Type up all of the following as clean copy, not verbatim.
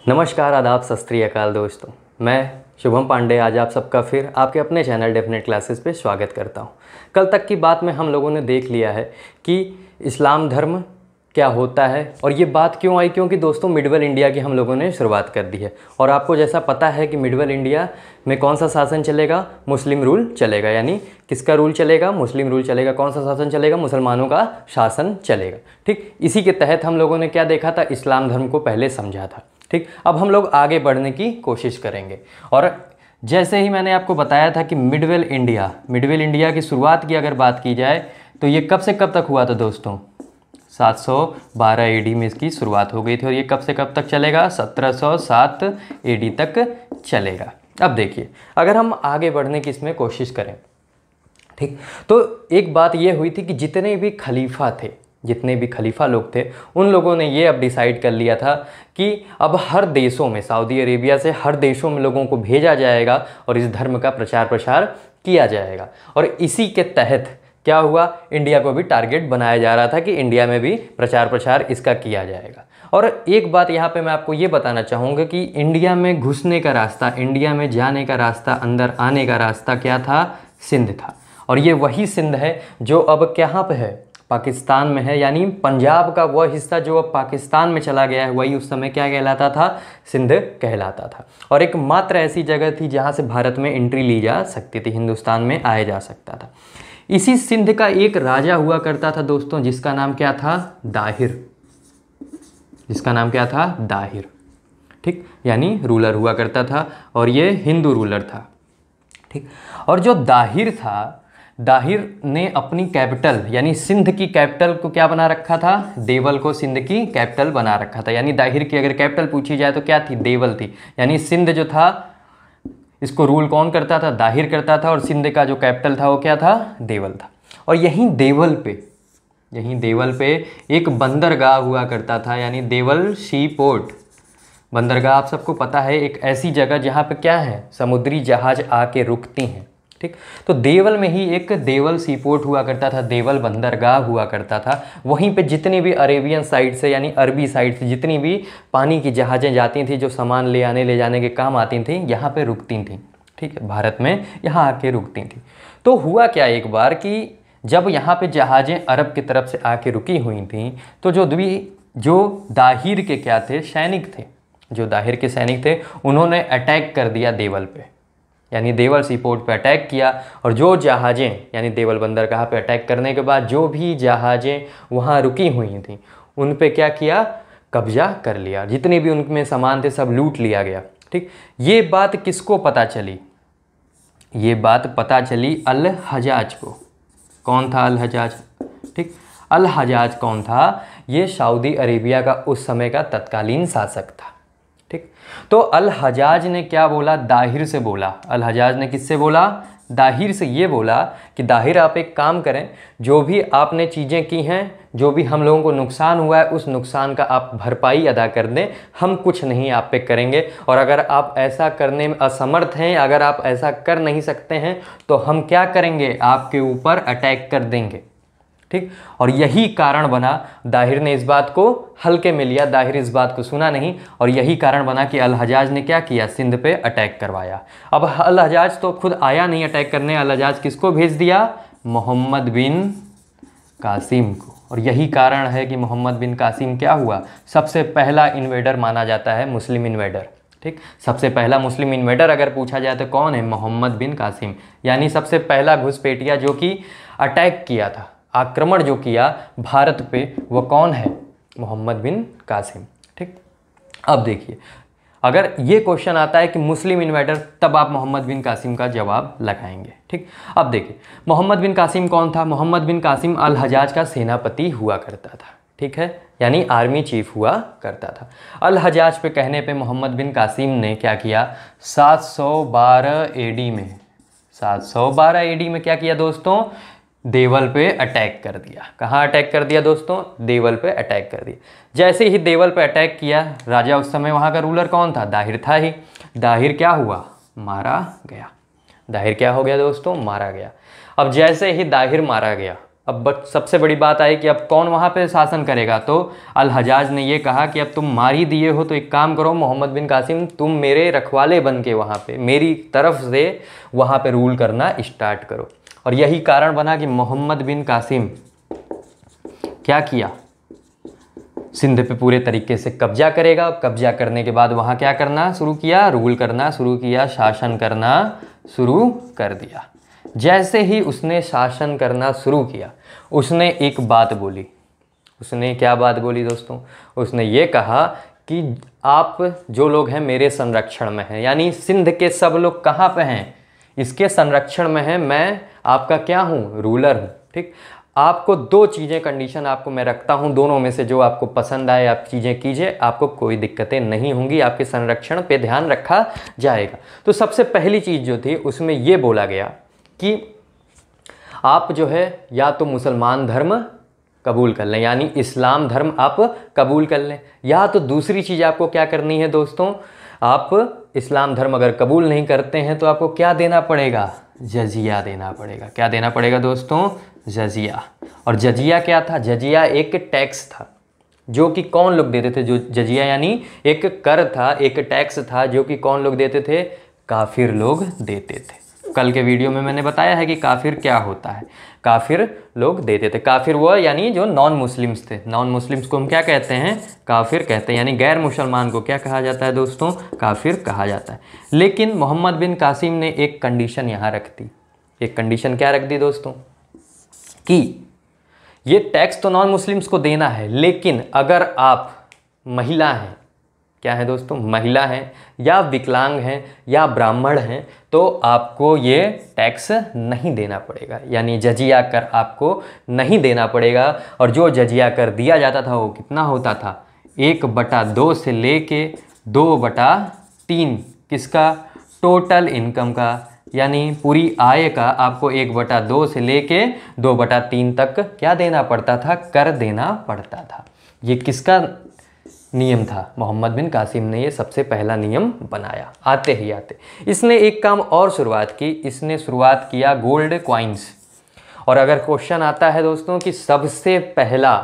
नमस्कार, आदाब, सत श्री अकाल दोस्तों। मैं शुभम पांडे आज आप सबका फिर आपके अपने चैनल डेफिनेट क्लासेस पे स्वागत करता हूँ। कल तक की बात में हम लोगों ने देख लिया है कि इस्लाम धर्म क्या होता है और ये बात क्यों आई, क्योंकि दोस्तों मिडवल इंडिया की हम लोगों ने शुरुआत कर दी है। और आपको जैसा पता है कि मिडवल इंडिया में कौन सा शासन चलेगा, मुस्लिम रूल चलेगा। यानी किसका रूल चलेगा, मुस्लिम रूल चलेगा। कौन सा शासन चलेगा, मुसलमानों का शासन चलेगा। ठीक, इसी के तहत हम लोगों ने क्या देखा था, इस्लाम धर्म को पहले समझा था। ठीक, अब हम लोग आगे बढ़ने की कोशिश करेंगे। और जैसे ही मैंने आपको बताया था कि मिडवल इंडिया की शुरुआत की अगर बात की जाए तो ये कब से कब तक हुआ था दोस्तों, 712 एडी में इसकी शुरुआत हो गई थी। और ये कब से कब तक चलेगा, 1707 एडी तक चलेगा। अब देखिए, अगर हम आगे बढ़ने की इसमें कोशिश करें, ठीक, तो एक बात ये हुई थी कि जितने भी खलीफा लोग थे, उन लोगों ने ये अब डिसाइड कर लिया था कि अब हर देशों में, सऊदी अरेबिया से हर देशों में लोगों को भेजा जाएगा और इस धर्म का प्रचार प्रसार किया जाएगा। और इसी के तहत क्या हुआ, इंडिया को भी टारगेट बनाया जा रहा था कि इंडिया में भी प्रचार प्रसार इसका किया जाएगा। और एक बात यहाँ पे मैं आपको ये बताना चाहूँगा कि इंडिया में घुसने का रास्ता, इंडिया में जाने का रास्ता, अंदर आने का रास्ता क्या था, सिंध था। और ये वही सिंध है जो अब कहाँ पे है, पाकिस्तान में है। यानी पंजाब का वह हिस्सा जो अब पाकिस्तान में चला गया है, वही उस समय क्या कहलाता था, सिंध कहलाता था। और एक मात्र ऐसी जगह थी जहाँ से भारत में एंट्री ली जा सकती थी, हिंदुस्तान में आया जा सकता था। इसी सिंध का एक राजा हुआ करता था दोस्तों, जिसका नाम क्या था, दाहिर। ठीक, यानी रूलर हुआ करता था और ये हिंदू रूलर था। ठीक, और जो दाहिर ने अपनी कैपिटल यानी सिंध की कैपिटल को क्या बना रखा था, देवल को सिंध की कैपिटल बना रखा था। यानी दाहिर की अगर कैपिटल पूछी जाए तो क्या थी, देवल थी। यानी सिंध जो था, इसको रूल कौन करता था, दाहिर करता था। और सिंध का जो कैपिटल था वो क्या था, देवल था। और यहीं देवल पे एक बंदरगाह हुआ करता था, यानी देवल सी पोर्ट। बंदरगाह आप सबको पता है, एक ऐसी जगह जहाँ पे क्या है, समुद्री जहाज आके रुकती हैं। ठीक, तो देवल में ही एक देवल सी पोर्ट हुआ करता था, देवल बंदरगाह हुआ करता था। वहीं पे जितनी भी अरेबियन साइड से यानी अरबी साइड से जितनी भी पानी की जहाज़ें जाती थी, जो सामान ले जाने के काम आती थी, यहाँ पे रुकती थी। ठीक है, भारत में यहाँ आके रुकती थी। तो हुआ क्या एक बार कि जब यहाँ पे जहाज़ें अरब की तरफ से आके रुकी हुई थी, तो जो दाहिर के क्या थे, दाहिर के सैनिक थे, उन्होंने अटैक कर दिया देवल पे, यानी देवल सी पोर्ट पे अटैक किया। और जो जहाज़ें यानी देवल बंदरगाह पे अटैक करने के बाद जो भी जहाज़ें वहाँ रुकी हुई थी, उन पे क्या किया, कब्जा कर लिया। जितने भी उनमें सामान थे सब लूट लिया गया। ठीक, ये बात किसको पता चली, ये बात पता चली अल हजाज को। कौन था अल हजाज? ठीक, अल हजाज कौन था, ये सऊदी अरेबिया का उस समय का तत्कालीन शासक था। ठीक, तो अल हजाज ने क्या बोला, दाहिर से बोला। अल हजाज ने किससे बोला, दाहिर से ये बोला कि दाहिर आप एक काम करें, जो भी आपने चीज़ें की हैं, जो भी हम लोगों को नुकसान हुआ है, उस नुकसान का आप भरपाई अदा कर दें, हम कुछ नहीं आप पे करेंगे। और अगर आप ऐसा करने में असमर्थ हैं, अगर आप ऐसा कर नहीं सकते हैं, तो हम क्या करेंगे, आपके ऊपर अटैक कर देंगे। ठीक, और यही कारण बना, दाहिर ने इस बात को हल्के में लिया, दाहिर इस बात को सुना नहीं। और यही कारण बना कि अल हजाज ने क्या किया, सिंध पे अटैक करवाया। अब अल हजाज तो खुद आया नहीं अटैक करने, अल हजाज किसको भेज दिया, मोहम्मद बिन कासिम को। और यही कारण है कि मोहम्मद बिन कासिम क्या हुआ, सबसे पहला इन्वेडर माना जाता है, मुस्लिम इन्वेडर। ठीक, सबसे पहला मुस्लिम इन्वेडर अगर पूछा जाए तो कौन है, मोहम्मद बिन कासिम। यानी सबसे पहला घुसपैठिया जो कि अटैक किया था, आक्रमण जो किया भारत पे, वो कौन है, मोहम्मद बिन कासिम। ठीक, अब देखिए, अगर ये क्वेश्चन आता है कि मुस्लिम इन्वेडर, तब आप मोहम्मद बिन कासिम का जवाब लगाएंगे। ठीक, अब देखिए मोहम्मद बिन कासिम कौन था, मोहम्मद बिन कासिम अल हजाज का सेनापति हुआ करता था। ठीक है, यानी आर्मी चीफ हुआ करता था। अल हजाज पे कहने पे मोहम्मद बिन कासिम ने क्या किया, 712 एडी में क्या किया दोस्तों, देवल पे अटैक कर दिया। कहाँ अटैक कर दिया दोस्तों, देवल पे अटैक कर दिया। जैसे ही देवल पे अटैक किया, राजा उस समय वहाँ का रूलर कौन था, दाहिर था ही। दाहिर क्या हुआ, मारा गया। दाहिर क्या हो गया दोस्तों, मारा गया। अब जैसे ही दाहिर मारा गया, अब सबसे बड़ी बात आई कि अब कौन वहाँ पे शासन करेगा, तो अल हजाज ने ये कहा कि अब तुम मार ही दिए हो तो एक काम करो मोहम्मद बिन कासिम, तुम मेरे रखवाले बन के वहाँ पे मेरी तरफ से वहाँ पे रूल करना स्टार्ट करो। और यही कारण बना कि मोहम्मद बिन कासिम क्या किया, सिंध पे पूरे तरीके से कब्जा करेगा। कब्जा करने के बाद वहाँ क्या करना शुरू किया, रूल करना शुरू किया, शासन करना शुरू कर दिया। जैसे ही उसने शासन करना शुरू किया, उसने एक बात बोली। उसने क्या बात बोली दोस्तों? उसने ये कहा कि आप जो लोग हैं मेरे संरक्षण में हैं, यानी सिंध के सब लोग कहाँ पे हैं, इसके संरक्षण में हैं, मैं आपका क्या हूँ, रूलर हूँ। ठीक, आपको दो चीज़ें कंडीशन आपको मैं रखता हूँ, दोनों में से जो आपको पसंद आए आप चीज़ें कीजिए, आपको कोई दिक्कतें नहीं होंगी, आपके संरक्षण पे ध्यान रखा जाएगा। तो सबसे पहली चीज़ जो थी उसमें ये बोला गया कि आप जो है या तो मुसलमान धर्म कबूल कर लें, यानी इस्लाम धर्म आप कबूल कर लें, या तो दूसरी चीज़ आपको क्या करनी है दोस्तों, आप इस्लाम धर्म अगर कबूल नहीं करते हैं तो आपको क्या देना पड़ेगा, जजिया देना पड़ेगा। क्या देना पड़ेगा दोस्तों, जजिया। और जजिया क्या था, जजिया एक टैक्स था जो कि कौन लोग देते थे, जो जजिया यानी एक कर था, एक टैक्स था जो कि कौन लोग देते थे, काफिर लोग देते थे। कल के वीडियो में मैंने बताया है कि काफिर क्या होता है, काफिर लोग देते थे। काफिर वो यानी जो नॉन मुस्लिम्स थे, नॉन मुस्लिम्स को हम क्या कहते हैं, काफिर कहते हैं, यानी गैर मुसलमान को क्या कहा जाता है दोस्तों, काफिर कहा जाता है। लेकिन मोहम्मद बिन कासिम ने एक कंडीशन यहाँ रख दी। एक कंडीशन क्या रख दी दोस्तों, कि ये टैक्स तो नॉन मुस्लिम्स को देना है, लेकिन अगर आप महिला हैं, क्या है दोस्तों, महिला हैं या विकलांग हैं या ब्राह्मण हैं, तो आपको ये टैक्स नहीं देना पड़ेगा, यानी जजिया कर आपको नहीं देना पड़ेगा। और जो जजिया कर दिया जाता था वो कितना होता था, 1/2 से लेके 2/3 किसका, टोटल इनकम का, यानी पूरी आय का आपको 1/2 से लेके 2/3 तक क्या देना पड़ता था, कर देना पड़ता था। ये किसका नियम था, मोहम्मद बिन कासिम ने ये सबसे पहला नियम बनाया। आते ही आते इसने एक काम और शुरुआत की, इसने शुरुआत किया गोल्ड क्वाइंस। और अगर क्वेश्चन आता है दोस्तों कि सबसे पहला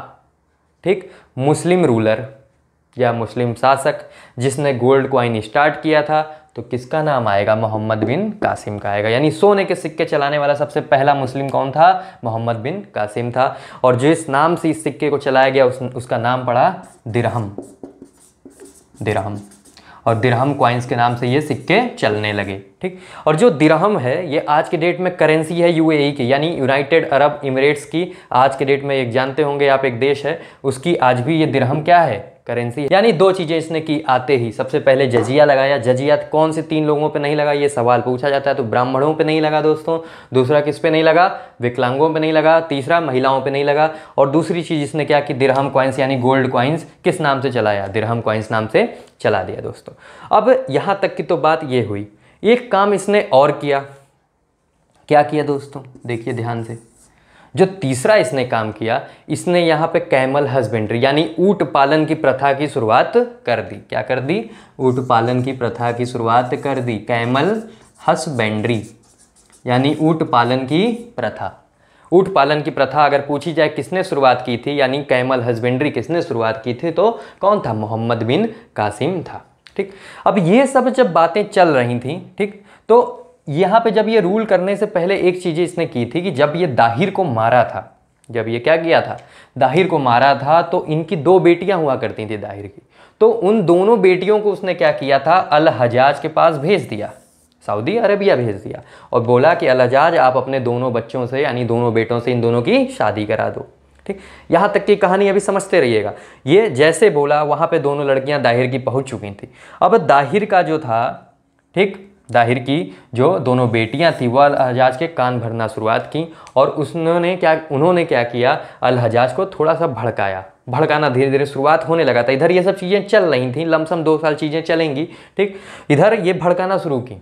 ठीक मुस्लिम रूलर या मुस्लिम शासक जिसने गोल्ड क्वाइन स्टार्ट किया था, तो किसका नाम आएगा, मोहम्मद बिन कासिम का आएगा। यानी सोने के सिक्के चलाने वाला सबसे पहला मुस्लिम कौन था, मोहम्मद बिन कासिम था। और जिस नाम से इस सिक्के को चलाया गया उसका नाम पड़ा दिरहम। दिरहम और दिरहम क्वाइंस के नाम से ये सिक्के चलने लगे। ठीक, और जो दिरहम है ये आज के डेट में करेंसी है यूएई की, यानी यूनाइटेड अरब इमिरेट्स की। आज के डेट में एक जानते होंगे आप, एक देश है उसकी आज भी ये दिरहम क्या है, करेंसी है। यानी दो चीज़ें इसने की आते ही, सबसे पहले जजिया लगाया। जजिया कौन से 3 लोगों पे नहीं लगा, ये सवाल पूछा जाता है, तो ब्राह्मणों पे नहीं लगा दोस्तों, दूसरा किस पे नहीं लगा, विकलांगों पे नहीं लगा, तीसरा महिलाओं पे नहीं लगा। और दूसरी चीज़ इसने क्या की, दिरहम क्वाइंस यानी गोल्ड क्वाइंस किस नाम से चलाया, दिरहम क्वाइंस नाम से चला दिया दोस्तों। अब यहाँ तक की तो बात ये हुई। एक काम इसने और किया, क्या किया दोस्तों, देखिए ध्यान से। जो तीसरा इसने काम किया, इसने यहाँ पे कैमल हस्बेंड्री यानी ऊँट पालन की प्रथा की शुरुआत कर दी। क्या कर दी, ऊँट पालन की प्रथा की शुरुआत कर दी। कैमल हस्बेंड्री यानी ऊँट पालन की प्रथा। ऊँट पालन की प्रथा अगर पूछी जाए किसने शुरुआत की थी, यानी कैमल हस्बेंड्री किसने शुरुआत की थी, तो कौन था, मोहम्मद बिन कासिम था। ठीक, अब ये सब जब बातें चल रही थी, ठीक, तो यहाँ पे जब ये रूल करने से पहले एक चीज़ इसने की थी कि जब ये दाहिर को मारा था, जब ये क्या किया था, दाहिर को मारा था, तो इनकी 2 बेटियां हुआ करती थी दाहिर की। तो उन दोनों बेटियों को उसने क्या किया था, अल हजाज के पास भेज दिया, सऊदी अरबिया भेज दिया, और बोला कि अल हजाज आप अपने दोनों बच्चों से यानी दोनों बेटों से इन दोनों की शादी करा दो। ठीक, यहाँ तक की कहानी अभी समझते रहिएगा। ये जैसे बोला वहाँ पे दोनों लड़कियाँ दाहिर की पहुँच चुकी थी। अब दाहिर का जो था, ठीक, दाहिर की जो दोनों बेटियां थी वो अल हजाज के कान भरना शुरुआत की। और उन्होंने क्या किया, अल हजाज को थोड़ा सा भड़काया। भड़काना धीरे धीरे शुरुआत होने लगा था। इधर ये सब चीज़ें चल रही थी, लमसम 2 साल चीज़ें चलेंगी। ठीक, इधर ये भड़काना शुरू की।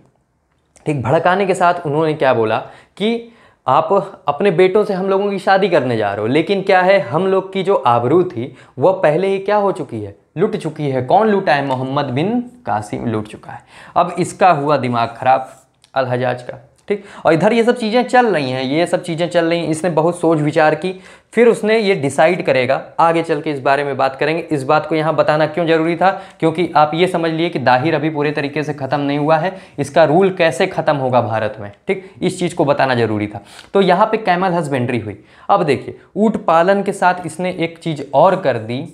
ठीक, भड़काने के साथ उन्होंने क्या बोला कि आप अपने बेटों से हम लोगों की शादी करने जा रहे हो, लेकिन क्या है, हम लोग की जो आबरू थी वह पहले ही क्या हो चुकी है, लुट चुकी है। कौन लूटा है, मोहम्मद बिन कासिम लूट चुका है। अब इसका हुआ दिमाग खराब अल हजाज का। ठीक, ठीक। और इधर ये सब चीज़ें चल रही हैं, ये सब चीज़ें चल रही हैं, इसने बहुत सोच विचार की, फिर उसने ये डिसाइड करेगा, आगे चल के इस बारे में बात करेंगे। इस बात को यहाँ बताना क्यों जरूरी था, क्योंकि आप ये समझ लिए कि दाहिर अभी पूरे तरीके से ख़त्म नहीं हुआ है, इसका रूल कैसे ख़त्म होगा भारत में, ठीक, इस चीज़ को बताना जरूरी था। तो यहाँ पे कैमल हस्बेंड्री हुई। अब देखिए ऊँट पालन के साथ इसने एक चीज़ और कर दी।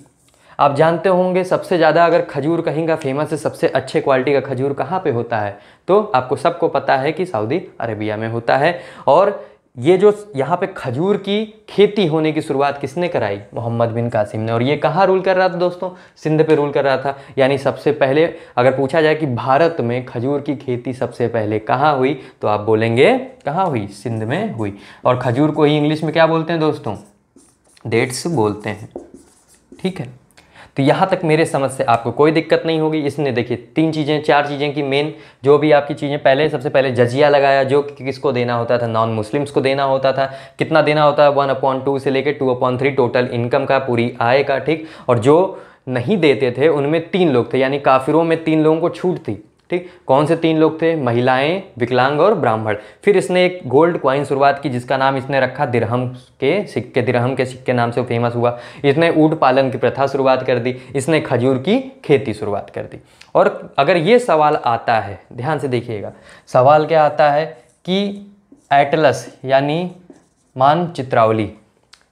आप जानते होंगे सबसे ज़्यादा अगर खजूर कहीं का फेमस है, सबसे अच्छे क्वालिटी का खजूर कहाँ पे होता है, तो आपको सबको पता है कि सऊदी अरेबिया में होता है। और ये जो यहाँ पे खजूर की खेती होने की शुरुआत किसने कराई, मोहम्मद बिन कासिम ने। और ये कहाँ रूल कर रहा था दोस्तों, सिंध पे रूल कर रहा था। यानी सबसे पहले अगर पूछा जाए कि भारत में खजूर की खेती सबसे पहले कहाँ हुई, तो आप बोलेंगे कहाँ हुई, सिंध में हुई। और खजूर को ही इंग्लिश में क्या बोलते हैं दोस्तों, डेट्स बोलते हैं, ठीक है। तो यहाँ तक मेरे समझ से आपको कोई दिक्कत नहीं होगी। इसने देखिए 4 चीज़ें की मेन जो भी आपकी चीज़ें, पहले सबसे पहले जजिया लगाया, जो कि किसको देना होता था, नॉन मुस्लिम्स को देना होता था। कितना देना होता है, 1/2 से लेकर 2/3 टोटल इनकम का, पूरी आय का, ठीक। और जो नहीं देते थे उनमें 3 लोग थे, यानी काफिरों में 3 लोगों को छूट थी, ठीक। कौन से 3 लोग थे, महिलाएं, विकलांग और ब्राह्मण। फिर इसने एक गोल्ड कॉइन शुरुआत की जिसका नाम इसने रखा दिरहम के सिक्के नाम से फेमस हुआ। इसने ऊँट पालन की प्रथा शुरुआत कर दी, इसने खजूर की खेती शुरुआत कर दी। और अगर ये सवाल आता है, ध्यान से देखिएगा, सवाल क्या आता है कि एटलस यानी मानचित्रावली,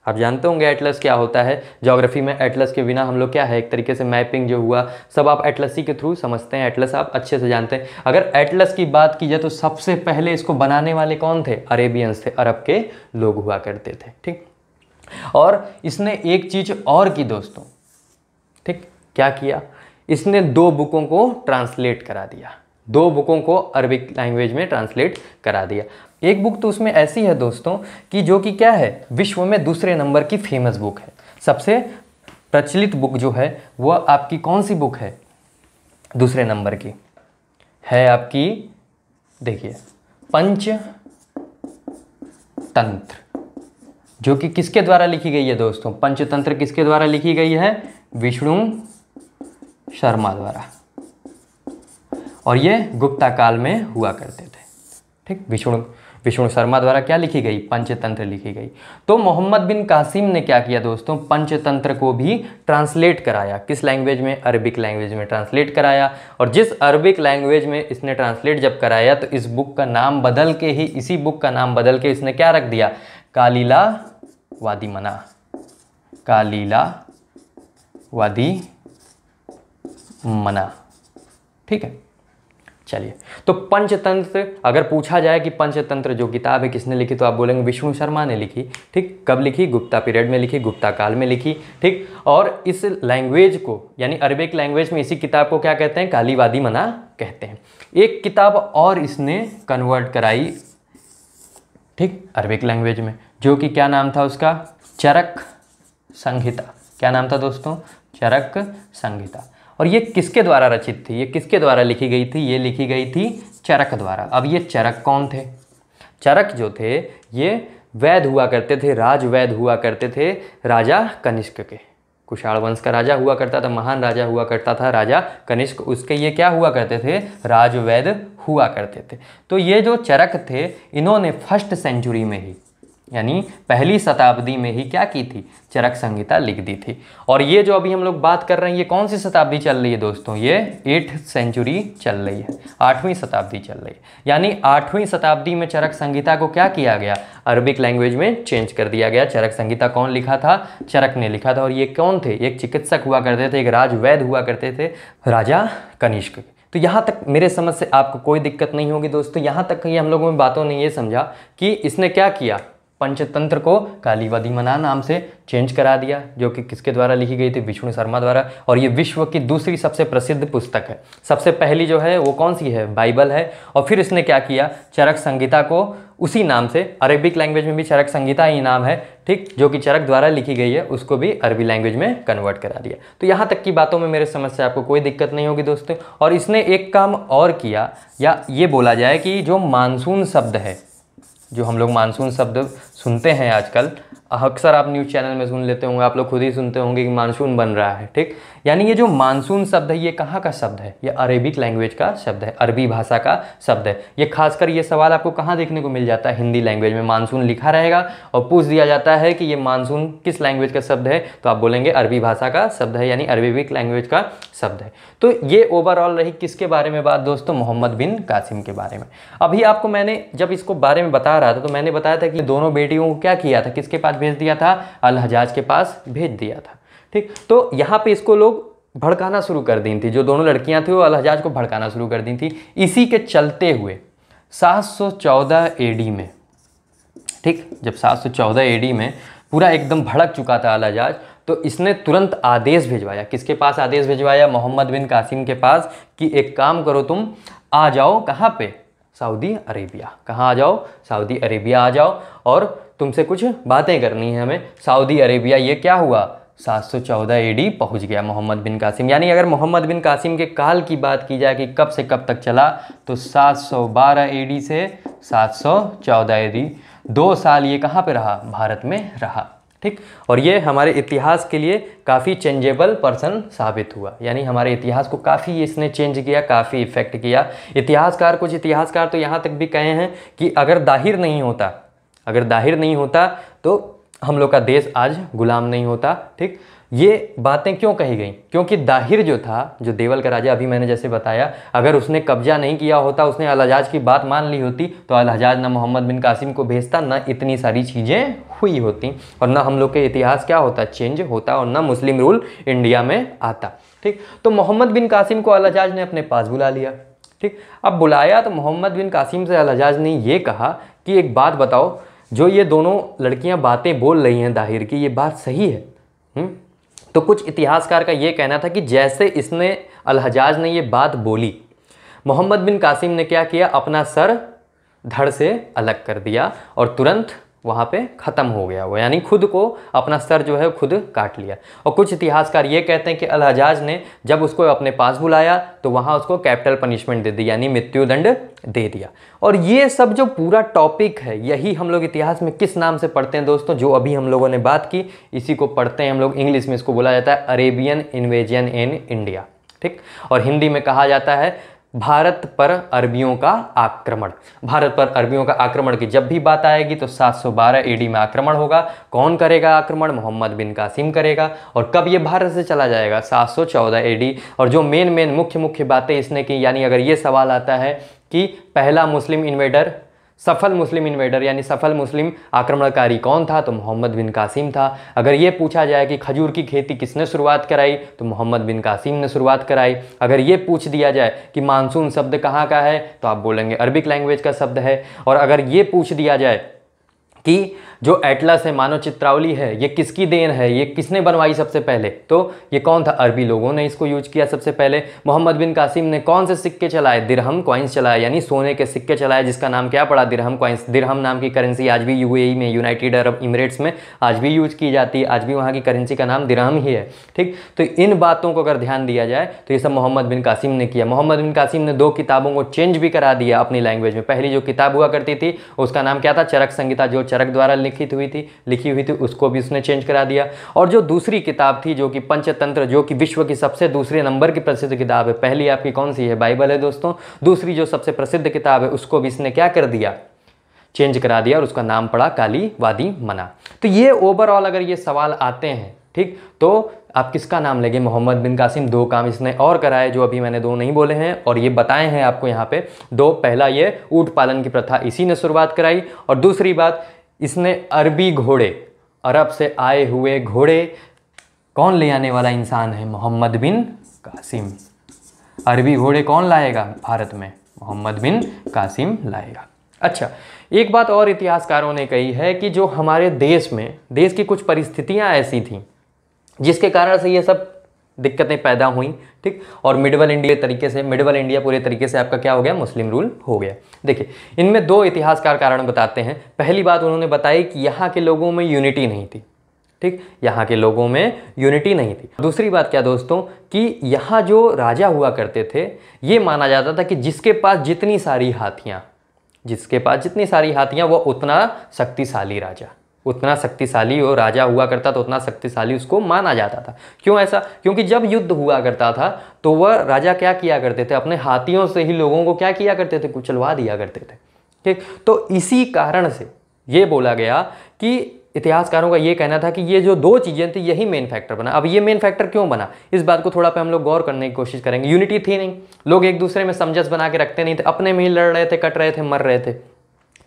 आप जानते होंगे एटलस क्या होता है। ज्योग्राफी में एटलस के बिना हम लोग क्या है, एक तरीके से मैपिंग जो हुआ सब आप एटलस ही के थ्रू समझते हैं, एटलस आप अच्छे से जानते हैं। अगर एटलस की बात की जाए तो सबसे पहले इसको बनाने वाले कौन थे, अरेबियंस थे, अरब के लोग हुआ करते थे, ठीक। और इसने एक चीज़ और की दोस्तों, ठीक, क्या किया, इसने 2 बुकों को ट्रांसलेट करा दिया, 2 बुकों को अरबिक लैंग्वेज में ट्रांसलेट करा दिया। एक बुक तो उसमें ऐसी है दोस्तों कि जो कि क्या है, विश्व में दूसरे नंबर की फेमस बुक है। सबसे प्रचलित बुक जो है वो आपकी कौन सी बुक है, दूसरे नंबर की है आपकी, देखिए, पंचतंत्र, जो कि किसके द्वारा लिखी गई है दोस्तों, पंचतंत्र किसके द्वारा लिखी गई है, विष्णु शर्मा द्वारा। और ये गुप्ता काल में हुआ करते थे, ठीक। विष्णु शर्मा द्वारा क्या लिखी गई, पंचतंत्र लिखी गई। तो मोहम्मद बिन कासिम ने क्या किया दोस्तों, पंचतंत्र को भी ट्रांसलेट कराया, किस लैंग्वेज में, अरबिक लैंग्वेज में ट्रांसलेट कराया। और जिस अरबिक लैंग्वेज में इसने ट्रांसलेट जब कराया तो इस बुक का नाम बदल के ही, इसी बुक का नाम बदल के इसने क्या रख दिया, कालीला वादी मना, कालीला वादी मना, ठीक है। चलिए, तो पंचतंत्र अगर पूछा जाए कि पंचतंत्र जो किताब है किसने लिखी, तो आप बोलेंगे विष्णु शर्मा ने लिखी, ठीक। कब लिखी, गुप्ता पीरियड में लिखी, गुप्ता काल में लिखी, ठीक। और इस लैंग्वेज को यानी अरबिक लैंग्वेज में इसी किताब को क्या कहते हैं, काली वादी मना कहते हैं। एक किताब और इसने कन्वर्ट कराई, ठीक, अरबिक लैंग्वेज में, जो कि क्या नाम था उसका, चरक संहिता। क्या नाम था दोस्तों, चरक संहिता। और ये किसके द्वारा रचित थी, ये किसके द्वारा लिखी गई थी, ये लिखी गई थी चरक द्वारा। अब ये चरक कौन थे, चरक जो थे ये वैद हुआ करते थे, राजवैद हुआ करते थे राजा कनिष्क के, कुषाण वंश का राजा हुआ करता था, महान राजा हुआ करता था राजा कनिष्क, उसके ये क्या हुआ करते थे, राजवैद हुआ करते थे। तो ये जो चरक थे इन्होंने 1st सेंचुरी में ही यानी पहली शताब्दी में ही क्या की थी, चरक संहिता लिख दी थी। और ये जो अभी हम लोग बात कर रहे हैं ये कौन सी शताब्दी चल रही है दोस्तों, ये 8th सेंचुरी चल रही है, 8वीं शताब्दी चल रही है। यानी 8वीं शताब्दी में चरक संहिता को क्या किया गया, अरबिक लैंग्वेज में चेंज कर दिया गया। चरक संहिता कौन लिखा था, चरक ने लिखा था। और ये कौन थे, एक चिकित्सक हुआ करते थे, एक राजवैद हुआ करते थे, राजा कनिष्क। तो यहाँ तक मेरे समझ से आपको कोई दिक्कत नहीं होगी दोस्तों। यहाँ तक ये हम लोगों में बातों ने ये समझा कि इसने क्या किया, पंचतंत्र को काली वादी मना नाम से चेंज करा दिया, जो कि किसके द्वारा लिखी गई थी, विष्णु शर्मा द्वारा। और ये विश्व की दूसरी सबसे प्रसिद्ध पुस्तक है। सबसे पहली जो है वो कौन सी है, बाइबल है। और फिर इसने क्या किया, चरक संहिता को उसी नाम से, अरबिक लैंग्वेज में भी चरक संहिता ही नाम है, ठीक, जो कि चरक द्वारा लिखी गई है, उसको भी अरबी लैंग्वेज में कन्वर्ट करा दिया। तो यहाँ तक की बातों में मेरे समझ से आपको कोई दिक्कत नहीं होगी दोस्तों। और इसने एक काम और किया, या ये बोला जाए कि जो मानसून शब्द है, जो हम लोग मानसून शब्द सुनते हैं आजकल, अक्सर आप न्यूज़ चैनल में सुन लेते होंगे, आप लोग खुद ही सुनते होंगे कि मानसून बन रहा है, ठीक। यानी ये जो मानसून शब्द है ये कहाँ का शब्द है? ये अरेबिक लैंग्वेज का शब्द है, अरबी भाषा का शब्द है। ये खासकर ये सवाल आपको कहाँ देखने को मिल जाता है? हिंदी लैंग्वेज में मानसून लिखा रहेगा और पूछ दिया जाता है कि ये मानसून किस लैंग्वेज का शब्द है, तो आप बोलेंगे अरबी भाषा का शब्द है, यानी अरेबिक लैंग्वेज का शब्द है। तो ये ओवरऑल रही किसके बारे में बात दोस्तों? मोहम्मद बिन कासिम के बारे में। अभी आपको मैंने जब इसको बारे में बता रहा था तो मैंने बताया था कि दोनों बेटियों को क्या किया था, किसके पास भेज दिया था? अल हज्जाज के पास भेज दिया था, ठीक। तो यहाँ पे इसको लोग भड़काना शुरू कर दी थी, जो दोनों लड़कियां थी वो अल हज्जाज को भड़काना शुरू कर दी थी। इसी के चलते हुए 714 एडी में, ठीक, जब 714 एडी में पूरा एकदम भड़क चुका था अल हज्जाज, तो इसने तुरंत आदेश भिजवाया। किसके पास आदेश भिजवाया? मोहम्मद बिन कासिम के पास, कि एक काम करो, तुम आ जाओ कहाँ पे? Saudi Arabia. कहाँ आ जाओ? सऊदी अरेबिया आ जाओ, और तुमसे कुछ बातें करनी है हमें। सऊदी अरेबिया ये क्या हुआ? 714 एडी पहुंच गया मोहम्मद बिन कासिम। यानी अगर मोहम्मद बिन कासिम के काल की बात की जाए कि कब से कब तक चला, तो 712 एडी से 714 एडी, 2 साल ये कहाँ पे रहा? भारत में रहा, ठीक। और ये हमारे इतिहास के लिए काफ़ी चेंजेबल पर्सन साबित हुआ, यानी हमारे इतिहास को काफ़ी इसने चेंज किया, काफ़ी इफेक्ट किया। कुछ इतिहासकार तो यहाँ तक भी कहे हैं कि अगर दाहिर नहीं होता तो हम लोग का देश आज गुलाम नहीं होता, ठीक। ये बातें क्यों कही गई? क्योंकि दाहिर जो था, जो देवल का राजा, अभी मैंने जैसे बताया, अगर उसने कब्जा नहीं किया होता, उसने अल हज्जाज की बात मान ली होती, तो अल हज्जाज ना मोहम्मद बिन कासिम को भेजता, ना इतनी सारी चीज़ें हुई होती, और ना हम लोग के इतिहास क्या होता? चेंज होता, और ना मुस्लिम रूल इंडिया में आता, ठीक। तो मोहम्मद बिन कासिम को अल हज्जाज ने अपने पास बुला लिया, ठीक। अब बुलाया तो मोहम्मद बिन कासिम से अल हज्जाज ने ये कहा कि एक बात बताओ, जो ये दोनों लड़कियां बातें बोल रही हैं दाहिर की, ये बात सही है? तो कुछ इतिहासकार का ये कहना था कि जैसे इसने अल हज्जाज ने ये बात बोली, मोहम्मद बिन कासिम ने क्या किया? अपना सर धड़ से अलग कर दिया और तुरंत वहाँ पे ख़त्म हो गया वो, यानी खुद को अपना सर जो है खुद काट लिया। और कुछ इतिहासकार ये कहते हैं कि अल हज्जाज ने जब उसको अपने पास बुलाया तो वहाँ उसको कैपिटल पनिशमेंट दे दी, यानी मृत्युदंड दे दिया। और ये सब जो पूरा टॉपिक है, यही हम लोग इतिहास में किस नाम से पढ़ते हैं दोस्तों? जो अभी हम लोगों ने बात की, इसी को पढ़ते हैं हम लोग। इंग्लिश में इसको बोला जाता है अरेबियन इन्वेजन इन इंडिया, ठीक। और हिंदी में कहा जाता है भारत पर अरबियों का आक्रमण। भारत पर अरबियों का आक्रमण की जब भी बात आएगी तो 712 एडी में आक्रमण होगा। कौन करेगा आक्रमण? मोहम्मद बिन कासिम करेगा। और कब ये भारत से चला जाएगा? 714 एडी। और जो मेन मुख्य बातें इसने की, यानी अगर ये सवाल आता है कि पहला मुस्लिम इन्वेडर, सफल मुस्लिम इन्वेडर यानी सफल मुस्लिम आक्रमणकारी कौन था, तो मोहम्मद बिन कासिम था। अगर ये पूछा जाए कि खजूर की खेती किसने शुरुआत कराई, तो मोहम्मद बिन कासिम ने शुरुआत कराई। अगर ये पूछ दिया जाए कि मानसून शब्द कहाँ का है, तो आप बोलेंगे अरबिक लैंग्वेज का शब्द है। और अगर ये पूछ दिया जाए कि जो एटलस है, मानव चित्रावली है, ये किसकी देन है, ये किसने बनवाई सबसे पहले, तो ये कौन था? अरबी लोगों ने इसको यूज किया सबसे पहले। मोहम्मद बिन कासिम ने कौन से सिक्के चलाए? दिरहम कॉइन्स चलाए, यानी सोने के सिक्के चलाए, जिसका नाम क्या पड़ा? दिरहम कॉइन्स। दिरहम नाम की करेंसी आज भी यूएई में, यूनाइटेड अरब इमिरेट्स में आज भी यूज की जाती है। आज भी वहाँ की करेंसी का नाम दिरहम ही है, ठीक। तो इन बातों को अगर ध्यान दिया जाए तो ये सब मोहम्मद बिन कासिम ने किया। मोहम्मद बिन कासिम ने 2 किताबों को चेंज भी करा दिया अपनी लैंग्वेज में। पहली जो किताब हुआ करती थी उसका नाम क्या था? चरक संहिता, जो चरक द्वारा लिखी हुई थी, उसको भी उसने चेंज करा दिया। और जो दूसरी किताब थी जो कि पंचतंत्र, जो कि विश्व की सबसे दूसरे नंबर की प्रसिद्ध किताब है, पहली आपकी कौन सी है? बाइबल है दोस्तों। दूसरी जो सबसे प्रसिद्ध किताब है उसको भी इसने क्या कर दिया? चेंज करा दिया, और उसका नाम पड़ा काली वादी मना। तो ये ओवरऑल अगर ये सवाल आते हैं, ठीक, तो आप किसका नाम लेंगे? मोहम्मद बिन कासिम। 2 काम इसने और कराए जो अभी मैंने 2 नहीं बोले हैं, और ये बताए हैं आपको यहाँ पे 2। पहला ये ऊंट पालन की प्रथा इसी ने शुरुआत कराई, और दूसरी बात इसने अरबी घोड़े, अरब से आए हुए घोड़े कौन ले आने वाला इंसान है? मोहम्मद बिन कासिम। अरबी घोड़े कौन लाएगा भारत में? मोहम्मद बिन कासिम लाएगा। अच्छा, एक बात और इतिहासकारों ने कही है कि जो हमारे देश में, देश की कुछ परिस्थितियां ऐसी थीं जिसके कारण से ये सब दिक्कतें पैदा हुई, ठीक। और मिडवल इंडिया पूरे तरीके से आपका क्या हो गया? मुस्लिम रूल हो गया। देखिए, इनमें 2 इतिहासकार कारण बताते हैं। पहली बात उन्होंने बताई कि यहाँ के लोगों में यूनिटी नहीं थी, ठीक, यहाँ के लोगों में यूनिटी नहीं थी। दूसरी बात क्या दोस्तों, कि यहाँ जो राजा हुआ करते थे, ये माना जाता था कि जिसके पास जितनी सारी हाथियाँ वो उतना शक्तिशाली राजा, उतना शक्तिशाली वो राजा हुआ करता था, उतना शक्तिशाली उसको माना जाता था। क्यों ऐसा? क्योंकि जब युद्ध हुआ करता था तो वह राजा क्या किया करते थे, अपने हाथियों से ही लोगों को क्या किया करते थे, कुचलवा दिया करते थे। ठीक, तो इसी कारण से ये बोला गया कि इतिहासकारों का ये कहना था कि ये जो दो चीज़ें थी यही मेन फैक्टर बना। अब ये मेन फैक्टर क्यों बना, इस बात को थोड़ा पे हम लोग गौर करने की कोशिश करेंगे। यूनिटी थी नहीं, लोग एक दूसरे में समंजस बना के रखते नहीं थे, अपने में ही लड़ रहे थे, कट रहे थे, मर रहे थे।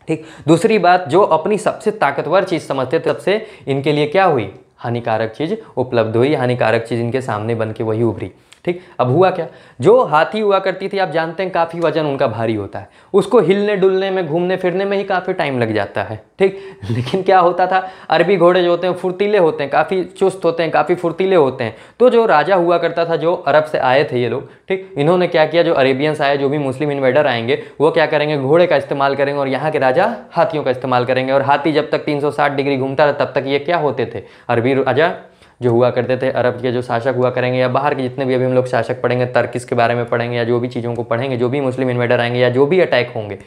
ठीक, दूसरी बात, जो अपनी सबसे ताकतवर चीज़ समझते थे, तब से इनके लिए क्या हुई, हानिकारक चीज़ उपलब्ध हुई, हानिकारक चीज़ इनके सामने बन के वही उभरी। ठीक, अब हुआ क्या, जो हाथी हुआ करती थी, आप जानते हैं काफ़ी वजन उनका भारी होता है, उसको हिलने डुलने में, घूमने फिरने में ही काफ़ी टाइम लग जाता है। ठीक, लेकिन क्या होता था, अरबी घोड़े जो होते हैं फुर्तीले होते हैं, काफ़ी चुस्त होते हैं, काफ़ी फुर्तीले होते हैं। तो जो राजा हुआ करता था, जो अरब से आए थे ये लोग, ठीक, इन्होंने क्या किया, जो अरेबियंस आए, जो भी मुस्लिम इन्वेडर आएंगे, वो क्या करेंगे, घोड़े का इस्तेमाल करेंगे और यहाँ के राजा हाथियों का इस्तेमाल करेंगे। और हाथी जब तक 360 डिग्री घूमता रहा तब तक ये क्या होते थे, अरबी राजा जो हुआ करते थे, अरब के जो शासक हुआ करेंगे, या बाहर के जितने भी अभी हम लोग शासक पढ़ेंगे, तर्किस के बारे में पढ़ेंगे, या जो भी चीज़ों को पढ़ेंगे, जो भी मुस्लिम इन्वेडर आएंगे या जो भी अटैक होंगे,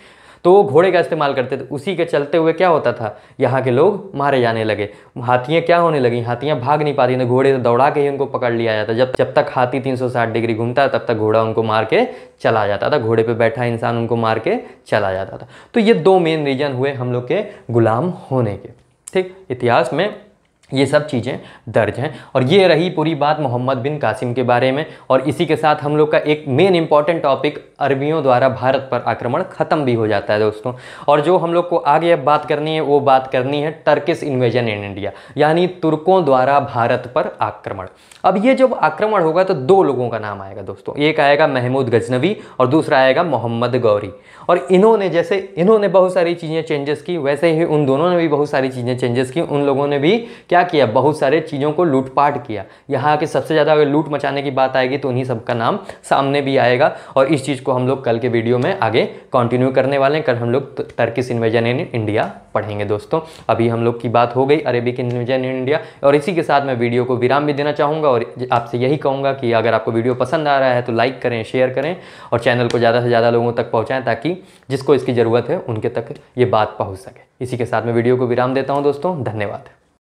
तो वो घोड़े का इस्तेमाल करते थे। उसी के चलते हुए क्या होता था, यहाँ के लोग मारे जाने लगे। हाथियाँ क्या होने लगी, हाथियाँ भाग नहीं पाती थी, घोड़े से दौड़ा के ही उनको पकड़ लिया जाता। जब तक हाथी 360 डिग्री घूमता है तब तक घोड़ा उनको मार के चला जाता था, घोड़े पे बैठा इंसान उनको मार के चला जाता था। तो ये दो मेन रीजन हुए हम लोग के गुलाम होने के। ठीक, इतिहास में ये सब चीज़ें दर्ज हैं। और ये रही पूरी बात मोहम्मद बिन कासिम के बारे में। और इसी के साथ हम लोग का एक मेन इंपॉर्टेंट टॉपिक अरबियों द्वारा भारत पर आक्रमण खत्म भी हो जाता है दोस्तों। और जो हम लोग को आगे अब बात करनी है, वो बात करनी है टर्किश इन्वेजन इन इंडिया, यानी तुर्कों द्वारा भारत पर आक्रमण। अब ये जब आक्रमण होगा तो दो लोगों का नाम आएगा दोस्तों, एक आएगा महमूद गजनवी और दूसरा आएगा मोहम्मद गौरी। और इन्होंने जैसे इन्होंने बहुत सारी चीज़ें चेंजेस की, वैसे ही उन दोनों ने भी बहुत सारी चीज़ें चेंजेस की। उन लोगों ने भी क्या किया, बहुत सारे चीज़ों को लूटपाट किया। यहाँ के सबसे ज़्यादा अगर लूट मचाने की बात आएगी तो उन्हीं सबका नाम सामने भी आएगा। और इस चीज़ को हम लोग कल के वीडियो में आगे कंटिन्यू करने वाले हैं। कल हम लोग टर्किश इन्वेजन इन इंडिया पढ़ेंगे दोस्तों। अभी हम लोग की बात हो गई अरेबिक इन्वेजन इन इंडिया, और इसी के साथ मैं वीडियो को विराम भी देना चाहूँगा। और आपसे यही कहूँगा कि अगर आपको वीडियो पसंद आ रहा है तो लाइक करें, शेयर करें और चैनल को ज़्यादा से ज़्यादा लोगों तक पहुँचाएं, ताकि जिसको इसकी ज़रूरत है उनके तक ये बात पहुँच सके। इसी के साथ मैं वीडियो को विराम देता हूँ दोस्तों, धन्यवाद।